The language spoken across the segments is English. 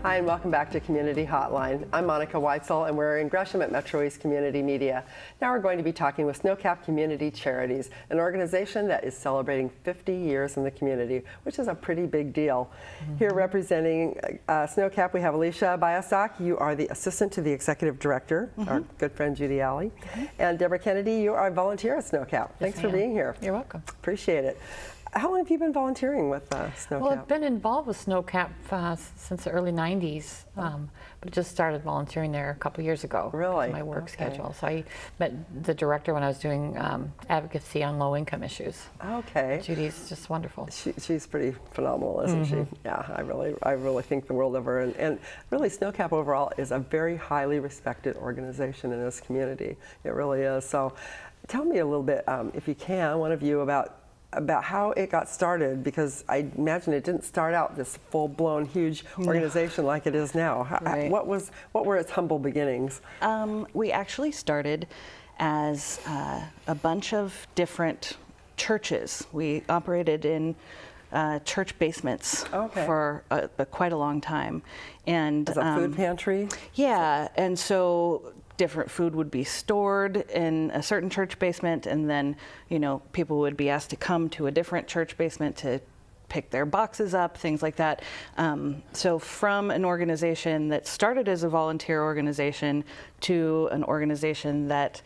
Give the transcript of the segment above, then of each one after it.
Hi, and welcome back to Community Hotline. I'm Monica Weitzel, and we're in Gresham at MetroEast Community Media. Now we're going to be talking with SnowCap Community Charities, an organization that is celebrating 50 years in the community, which is a pretty big deal. Here representing SnowCap, we have Alicia Biastock. You are the assistant to the executive director, our good friend Judy Alley. And Deborah Kennedy, you are a volunteer at SnowCap. Thanks for being here. You're welcome. Appreciate it. How long have you been volunteering with SnowCap? Well, I've been involved with SnowCap since the early 90s, but just started volunteering there a couple years ago. Really? My work schedule. So I met the director when I was doing advocacy on low-income issues. Okay. Judy's just wonderful. She's pretty phenomenal, isn't she? Yeah, I really think the world of her. And really, SnowCap overall is a very highly respected organization in this community. It really is. So tell me a little bit, if you can, one of you, about how it got started, because I imagine it didn't start out this full-blown huge organization like it is now. Right. What were its humble beginnings? We actually started as a bunch of different churches. We operated in church basements for quite a long time. And as a food pantry? Yeah, and so different food would be stored in a certain church basement, and then, you know, people would be asked to come to a different church basement to pick their boxes up, things like that. So from an organization that started as a volunteer organization to an organization that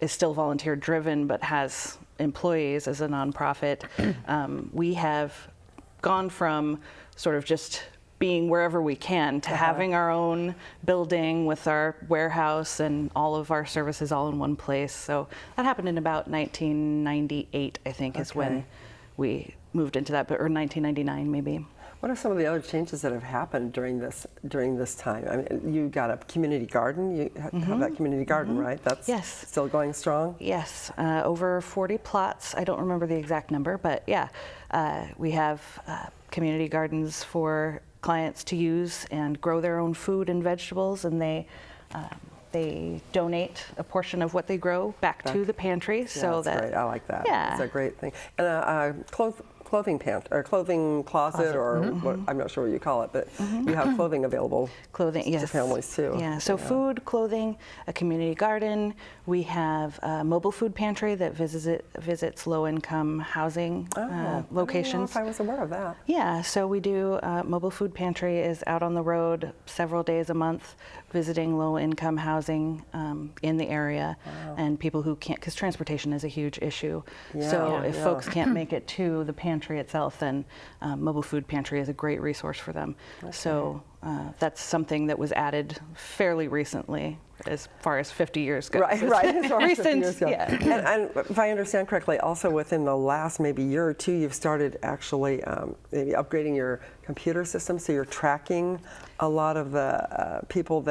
is still volunteer driven but has employees as a nonprofit, we have gone from sort of just being wherever we can to having our own building with our warehouse and all of our services all in one place. So that happened in about 1998, I think, is when we moved into that, or 1999 maybe. What are some of the other changes that have happened during this time? I mean, you got a community garden. You have that community garden, right? That's still going strong? Yes, over 40 plots. I don't remember the exact number, but yeah, we have community gardens for clients to use and grow their own food and vegetables, and they donate a portion of what they grow back to the pantry. So that's great. I like that. Yeah, it's a great thing. And clothing closet, or what, I'm not sure what you call it, but you have clothing available. To families too. Yeah. So food, clothing, a community garden. We have a mobile food pantry that visits low-income housing locations. I don't know if I was aware of that. Yeah. So we do. Mobile food pantry is out on the road several days a month, visiting low-income housing in the area, and people who can't, because transportation is a huge issue. So if folks can't make it to the pantry itself, then mobile food pantry is a great resource for them. So that's something that was added fairly recently, as far as 50 years go. Right. As far as 50 years ago. Yeah. And if I understand correctly, also within the last maybe year or two, you've started actually maybe upgrading your computer system, so you're tracking a lot of the people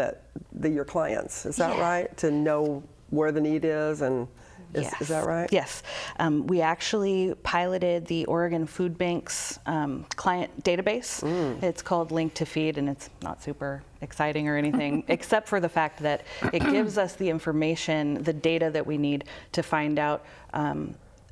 your clients. Is that right? To know where the need is and. Is that right? Yes. We actually piloted the Oregon Food Bank's client database. It's called Link to Feed, and it's not super exciting or anything, except for the fact that it gives us the information, the data that we need to find out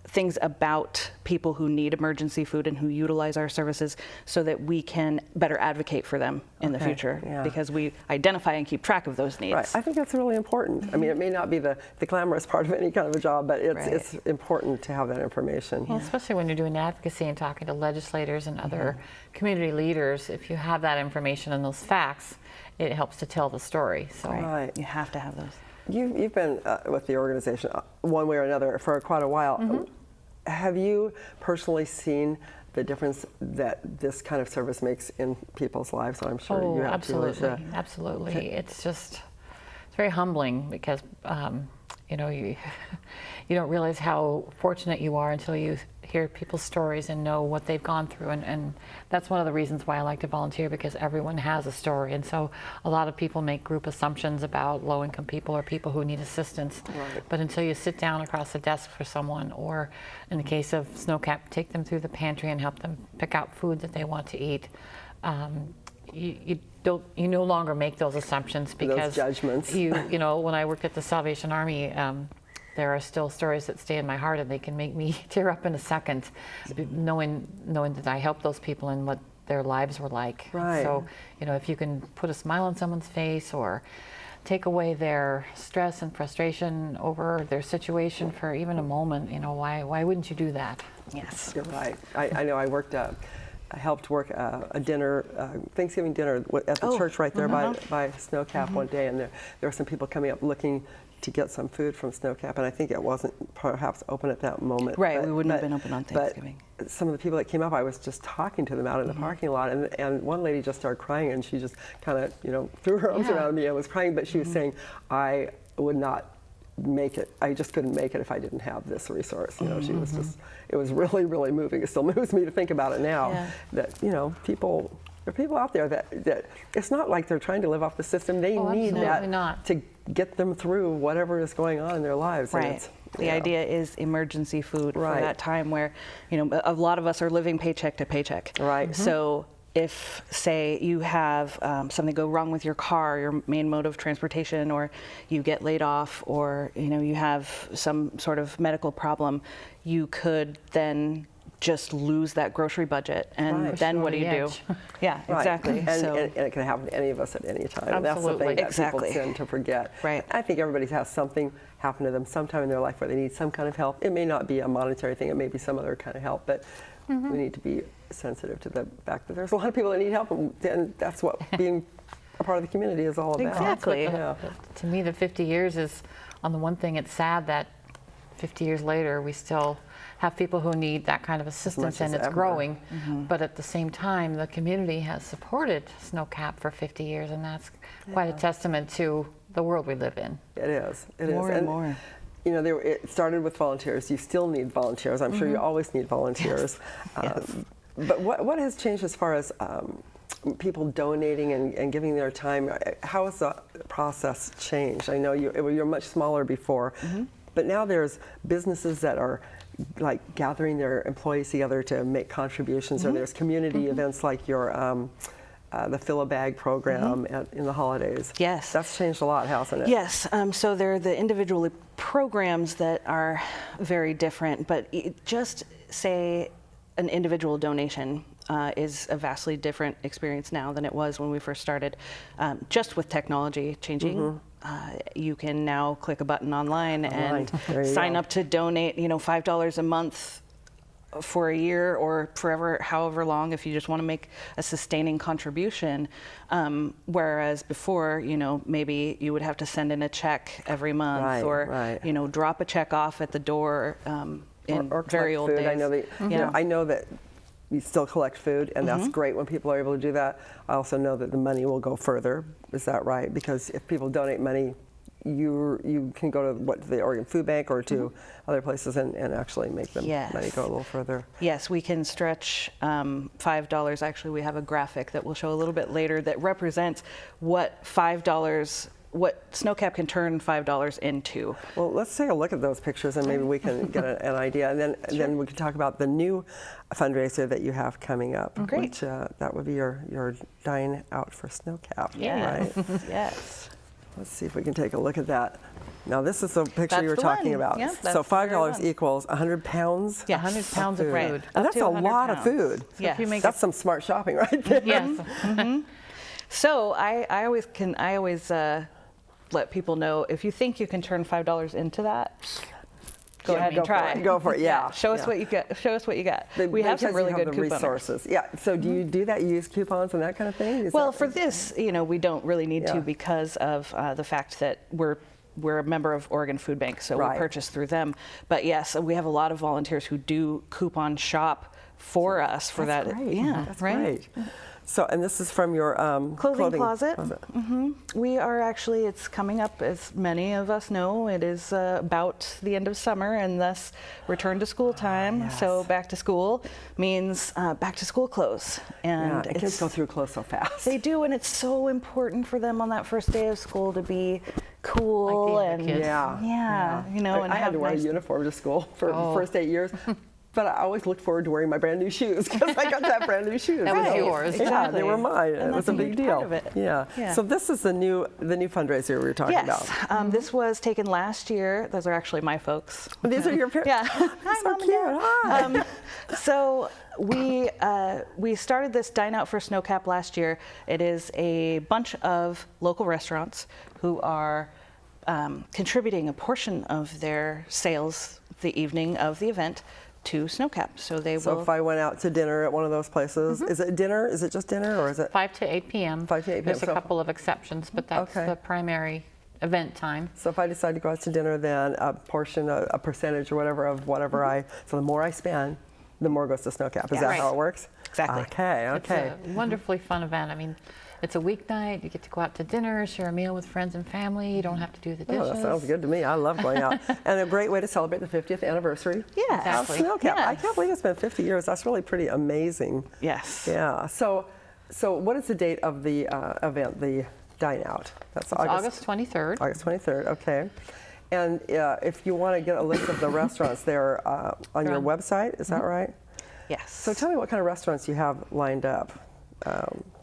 things about people who need emergency food and who utilize our services, so that we can better advocate for them in the future, because we identify and keep track of those needs. Right. I think that's really important. I mean, it may not be the glamorous part of any kind of a job, but it's important to have that information. Well, especially when you're doing advocacy and talking to legislators and other community leaders, if you have that information and those facts, it helps to tell the story. So you have to have those. You've been with the organization one way or another for quite a while. Have you personally seen the difference that this kind of service makes in people's lives? I'm sure you have absolutely, absolutely. It's very humbling, because you know, you don't realize how fortunate you are until you hear people's stories and know what they've gone through, and that's one of the reasons why I like to volunteer, because everyone has a story, and so a lot of people make group assumptions about low-income people or people who need assistance, but until you sit down across the desk for someone, or in the case of SnowCap, take them through the pantry and help them pick out food that they want to eat, you no longer make those assumptions, because those judgments. you know, when I worked at the Salvation Army, there are still stories that stay in my heart, and they can make me tear up in a second, knowing that I helped those people and what their lives were like. Right. So, you know, if you can put a smile on someone's face or take away their stress and frustration over their situation for even a moment, you know, why wouldn't you do that? Yes. You're right. I know I worked, I helped work a dinner, Thanksgiving dinner at the church right there by SnowCap one day, and there were some people coming up looking to get some food from SnowCap, and I think it wasn't perhaps open at that moment. Right, we wouldn't have been open on Thanksgiving. But some of the people that came up, I was just talking to them out in the parking lot, and one lady just started crying, and she just kind of, you know, threw her arms around me and was crying, but she was saying, I would not make it. I just couldn't make it if I didn't have this resource. You know, she was just, it was really, really moving. It still moves me to think about it now, that, you know, there are people out there that it's not like they're trying to live off the system. They need that to get them through whatever is going on in their lives. Right. The idea is emergency food for that time where, you know, a lot of us are living paycheck to paycheck. Right. So if, say, you have something go wrong with your car, your main mode of transportation, or you get laid off, or, you know, you have some sort of medical problem, you could then just lose that grocery budget, and then what do you do? Yeah, exactly. And it can happen to any of us at any time. Absolutely. And that's the thing that Exactly. people tend to forget. Right. I think everybody has something happen to them sometime in their life where they need some kind of help. It may not be a monetary thing, it may be some other kind of help, but we need to be sensitive to the fact that there's a lot of people that need help, and that's what being a part of the community is all about. Exactly. To me, the 50 years is, on the one thing, it's sad that 50 years later we still have people who need that kind of assistance, and it's growing. But at the same time, the community has supported SnowCap for 50 years, and that's quite a testament to the world we live in. It is. It More is. and more. You know, it started with volunteers. You still need volunteers. I'm sure you always need volunteers. Yes. But what has changed as far as people donating and giving their time? How has the process changed? I know you're much smaller before, but now there's businesses that are like gathering their employees together to make contributions, or there's community events like your the Fill a Bag program in the holidays. Yes. That's changed a lot, hasn't it? Yes, so they're the individual programs that are very different, but just say an individual donation is a vastly different experience now than it was when we first started. Just with technology changing, you can now click a button online and sign up to donate, you know, $5 a month for a year or forever, however long, if you just want to make a sustaining contribution. Whereas before, you know, maybe you would have to send in a check every month, or you know, drop a check off at the door in or very old food. days. I know that. You know, I know that we still collect food, and that's great when people are able to do that. I also know that the money will go further. Is that right? Because if people donate money, you can go to the Oregon Food Bank or to other places and actually make the money go a little further. Yes, we can stretch $5. Actually, we have a graphic that we'll show a little bit later that represents what SnowCap can turn $5 into. Well, let's take a look at those pictures, and maybe we can get an idea, and then we can talk about the new fundraiser that you have coming up. Great. Which that would be your Dine Out for SnowCap. Yes. Right? Yes. Let's see if we can take a look at that. Now, this is the picture That's you were the talking one. about. Yeah, So that's the very $5 one. equals 100 pounds. Yeah, 100 pounds of food. And that's a 100 lot of pounds. food. Yes. you make That's some smart shopping right there. Yes. So I always let people know, if you think you can turn $5 into that, go ahead and try. Go for it. Yeah. Show us what you got. Show us what you got. We have some Because really you good the coupons. resources. Yeah. So do you do that? You use coupons and that kind of thing? Well, for this, you know, we don't really need to, because of the fact that we're a member of Oregon Food Bank, so we purchase through them. But yes, we have a lot of volunteers who do coupon shop for us for that. Great. Yeah, That's great. So, and this is from your clothing closet. We are actually, it's coming up, as many of us know, it is about the end of summer, and thus return to school time. So back to school means back to school clothes. And kids go through clothes so fast. They do, and it's so important for them on that first day of school to be cool Like the other and kids. you know, and I had have to wear nice a uniform to school for the first 8 years. But I always looked forward to wearing my brand new shoes because I got to have brand new shoes. That was Right. yours. Yeah, they Exactly. were mine. And It was that's a a big huge deal. part of it. Yeah. Yeah. So this is the new fundraiser we were talking Yes, about. this was taken last year. Those are actually my folks. These are your parents. Yeah. Hi, So Mom cute. and Dad. Hi. So we started this Dine Out for SnowCap last year. It is a bunch of local restaurants who are contributing a portion of their sales the evening of the event to SnowCap. So they So will. if I went out to dinner at one of those places, is it dinner? Is it just dinner or is it? 5 to 8 p.m. 5 to 8 p.m. There's a So- couple of exceptions, but that's Okay. the primary event time. So if I decide to go out to dinner, then a portion, a percentage or whatever of whatever so the more I spend, the more goes to SnowCap. Is Yeah. that Right. how it works? Exactly. Okay, okay. It's a wonderfully fun event. I mean, it's a weeknight. You get to go out to dinner, share a meal with friends and family. You don't have to do the dishes. Oh, that sounds good to me. I love going out. And a great way to celebrate the 50th anniversary Yeah. of Exactly. SnowCap. I Yes. can't believe it's been 50 years. That's really pretty amazing. Yes. Yeah. So what is the date of the event, the Dine Out? That's It's August 23rd. August 23rd, okay. And if you want to get a list of the restaurants, they're on your website, is that right? Yes. So tell me what kind of restaurants you have lined up.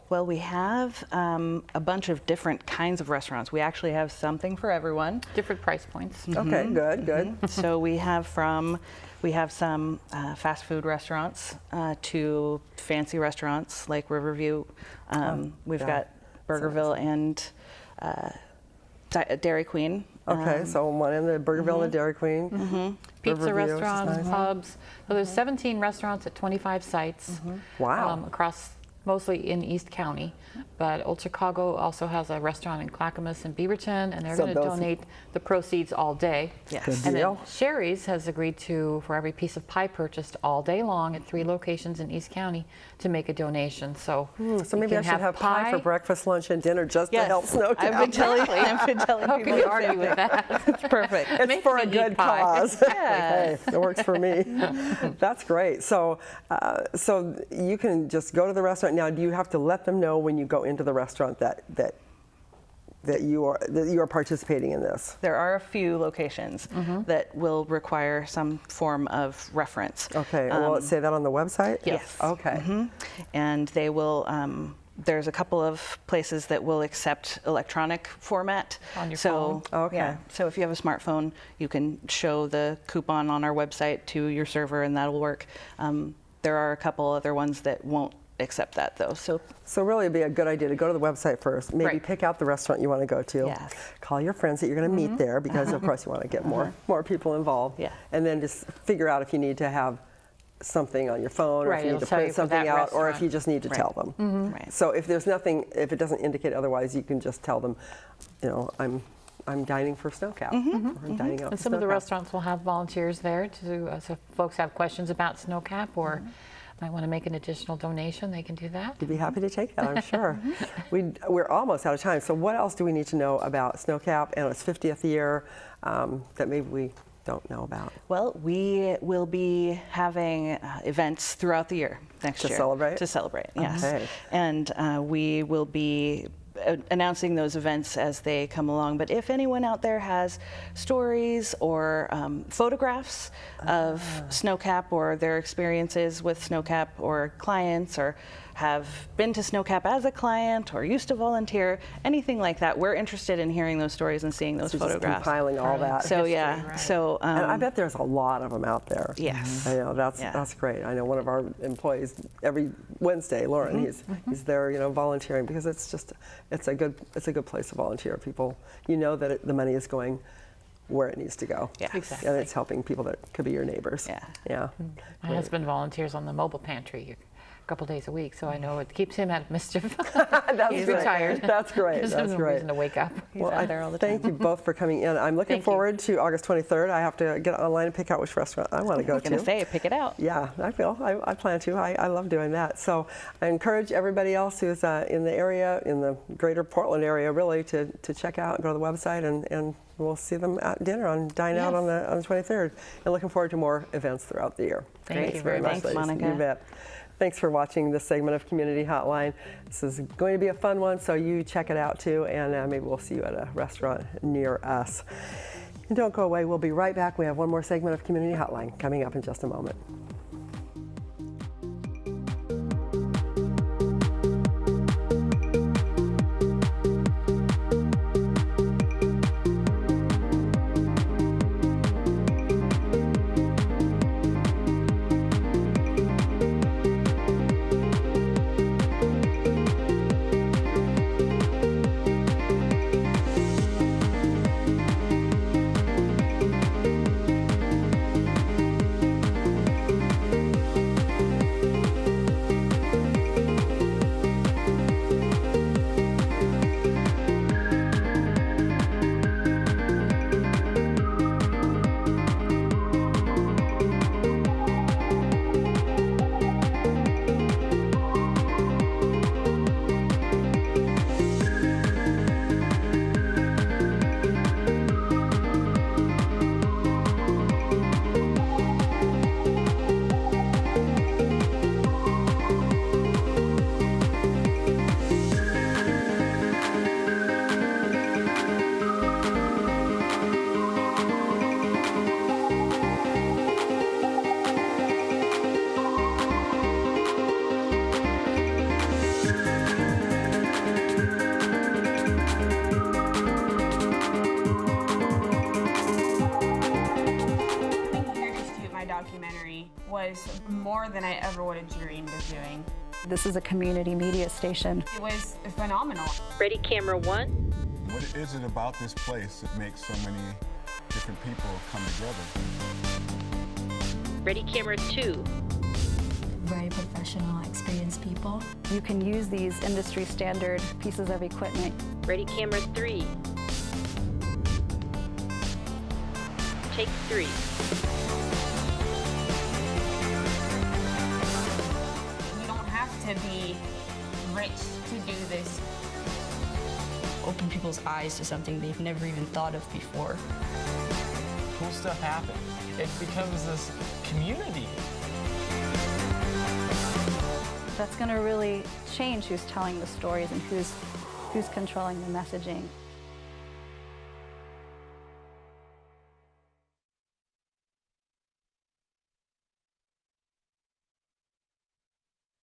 Well, we have a bunch of different kinds of restaurants. We actually have something for everyone. Different price points. Okay, good, good. So we have some fast food restaurants to fancy restaurants like Riverview. We've yeah. got Burgerville and Dairy Queen. Okay, so one in the Burgerville and the Dairy Queen. Pizza Riverview, which is restaurants, nice. pubs. So there's 17 restaurants at 25 sites. Wow. Across mostly in East County. But Old Chicago also has a restaurant in Clackamas and Beaverton, and they're So going to those- donate the proceeds all day. Yes. Good And deal. then Sherry's has agreed to, for every piece of pie purchased all day long at 3 locations in East County, to make a donation. So, So you maybe I can should have pie for breakfast, lunch, and dinner just to Yes. help SnowCap. I've been telling How people can you the argue same with thing. that? It's perfect. It's Make for me a eat good pie. cause. Hey, it works for me. That's great. So, so you can just go to the restaurant now. Do you have to let them know when you go into the restaurant that you are participating in this? There are a few locations that will require some form of reference. Okay. Will it say that on the website? Yes. Okay. And they will, there's a couple of places that will accept electronic format. On your so, phone? Okay. Yeah, so if you have a smartphone, you can show the coupon on our website to your server and that'll work. There are a couple other ones that won't accept that though. So really, it'd be a good idea to go to the website first. Maybe Right. pick out the restaurant you want to go to. Yes. Call your friends that you're going to meet there, because of course you want to get more people involved. Yeah. And then just figure out if you need to have something on your phone, or Right, if you need it'll to tell you print for something that out, or if restaurant. you just need to Right. tell them. Right. So if there's nothing, if it doesn't indicate otherwise, you can just tell them, I'm dining for SnowCap. Or I'm dining out And for some of the SnowCap. restaurants will have volunteers there to, so if folks have questions about SnowCap or might want to make an additional donation, they can do that. You'd be happy to take that, I'm sure. We're almost out of time. So what else do we need to know about SnowCap and its 50th year that maybe we don't know about? Well, we will be having events throughout the year next To year. celebrate? To celebrate, yes. Okay. And we will be announcing those events as they come along. But if anyone out there has stories or photographs of SnowCap or their experiences with SnowCap, or clients, or have been to SnowCap as a client or used to volunteer, anything like that, we're interested in hearing those stories and seeing those So just photographs. compiling all that. So history, yeah, right. so And I bet there's a lot of them out there. Yes. I know, that's Yeah. great. I know one of our employees every Wednesday, Lauren, he's there, volunteering, because it's a good place to volunteer. People, that the money is going where it needs to go. Yeah. Exactly. And it's helping people that could be your neighbors. Yeah. Yeah. My husband volunteers on the mobile pantry a couple days a week, so I know it keeps him out of mischief. That's He's great. retired. That's great. There's That's no great. reason to wake up. He's Well, out there all the time. thank you both for coming in. I'm looking Thank you. forward to August 23rd. I have to get online and pick out which restaurant I want to go I was going to. to say, pick it out. Yeah, I will. I plan to. I love doing that. So I encourage everybody else who's in the area, in the greater Portland area, really, to check out and go to the website, and we'll see them at dinner on Dine Out on the 23rd. And looking forward to more events throughout the year. Thank Thanks you very very much, much. Thanks, ladies. Monica. You bet. Thanks for watching this segment of Community Hotline. This is going to be a fun one, so you check it out too, and maybe we'll see you at a restaurant near us. And don't go away. We'll be right back. We have one more segment of Community Hotline coming up in just a moment. me was more than I ever would have dreamed of doing. This is a community media station. It was phenomenal. Ready, camera, one. What is it about this place that makes so many different people come together? Ready, camera, two. Very professional, experienced people. You can use these industry standard pieces of equipment. Ready, camera, three. Take three. You don't have to be rich to do this. Open people's eyes to something they've never even thought of before. Cool stuff happens. It becomes this community. That's going to really change who's telling the stories and who's controlling the messaging.